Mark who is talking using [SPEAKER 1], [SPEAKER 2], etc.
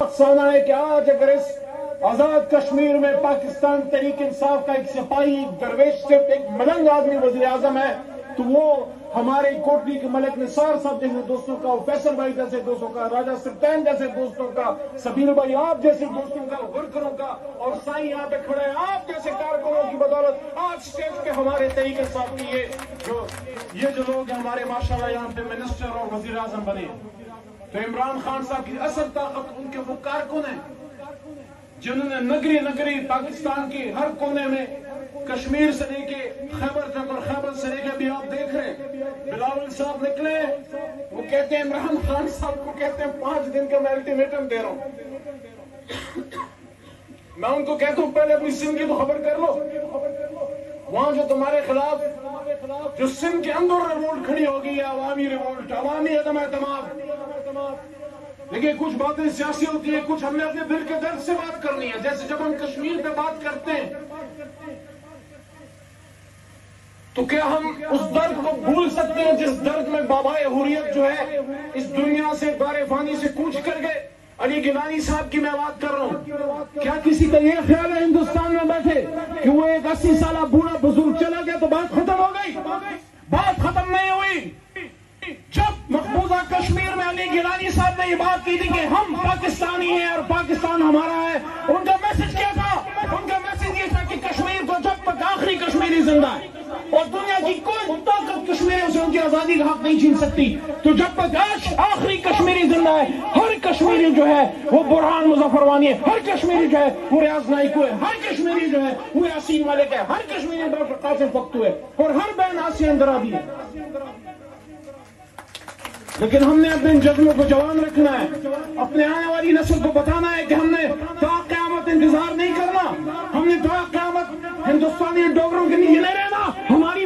[SPEAKER 1] افسانہ ہے کہ آج اگر اس آزاد کشمیر میں پاکستان تحریک انصاف کا ایک سپاہی، ایک درویش، صرف ایک ملنگ آدمی وزیر اعظم ہے تو وہ ہمارے کوٹلی کے ملک نثار صاحب جیسے دوستوں کا، فیصل بھائی جیسے دوستوں کا، راجہ سلطان جیسے دوستوں کا، سبیر بھائی آپ جیسے دوستوں کا، ورکروں کا، اور سائیں یہاں پہ کھڑے ہیں آپ جیسے کارکنوں کی بدولت آج اسٹیج پہ ہمارے تحریک انصاف کی یہ جو لوگ ہیں ہمارے ماشاءاللہ یہاں پہ منسٹر اور وزیر اعظم بنے. تو عمران خان صاحب کی اصل طاقت ان کے وہ کارکن ہیں جنہوں نے نگری نگری پاکستان کے ہر کونے میں، کشمیر سے لے کے خیبر تک اور خیبر سے لے کے بھی آپ دیکھ رہے ہیں بلاول صاحب نکلے، وہ کہتے ہیں عمران خان صاحب کو کہتے ہیں 5 دن کا میں الٹیمیٹم دے رہا ہوں. میں ان کو کہتا ہوں پہلے اپنی سندھ کی تو خبر کر لو. وہاں جو تمہارے خلاف جو سندھ کے اندر ریوولٹ کھڑی ہوگی، عوامی ریوولٹ، عوامی عدم اعتماد. لیکن کچھ باتیں سیاسی ہوتی ہیں، کچھ ہم نے اپنے دل کے درد سے بات کرنی ہے. جیسے جب ہم کشمیر پہ بات کرتے ہیں تو کیا ہم اس درد کو بھول سکتے ہیں جس درد میں بابائے حریت جو ہے اس دنیا سے دار فانی سے کوچ کر گئے؟ علی گیلانی صاحب کی میں بات کر رہا ہوں. کیا کسی کا یہ خیال ہے ہندوستان میں بیٹھے کہ وہ ایک 80 سالہ بوڑھا بزرگ چلا گیا تو بات ختم ہو گئی؟ بات ختم نہیں ہوئی. جب مقبوضہ کشمیر میں علی گیلانی صاحب نے یہ بات کی تھی کہ ہم پاکستانی ہیں اور پاکستان ہمارا ہے، ان کا میسج کیا تھا؟ ان کا میسج یہ تھا کہ کشمیر کو جب تک آخری کشمیری زندہ ہے اور دنیا کی کوئی طاقت کشمیریوں سے ان کی آزادی کا حق نہیں چھین سکتی، تو جب تک آخری کشمیری زندہ ہے ہر کشمیری جو ہے وہ برہان مظفر وانی ہے، ہر کشمیری جو ہے وہ ریاض نائکو ہے، ہر کشمیری جو ہے وہ یاسین ملک ہے، ہر کشمیری ڈاکٹر قاسم فختو ہے، اور ہر بہن آسیہ اندرابی ہے. لیکن ہم نے اپنے ان جذبوں کو جوان رکھنا ہے، اپنے آنے والی نسل کو بتانا ہے کہ ہم نے تا قیامت انتظار نہیں کرنا، ہم نے تا قیامت ہندوستانی ڈوگروں کے نیچے نہیں رہنا. ہماری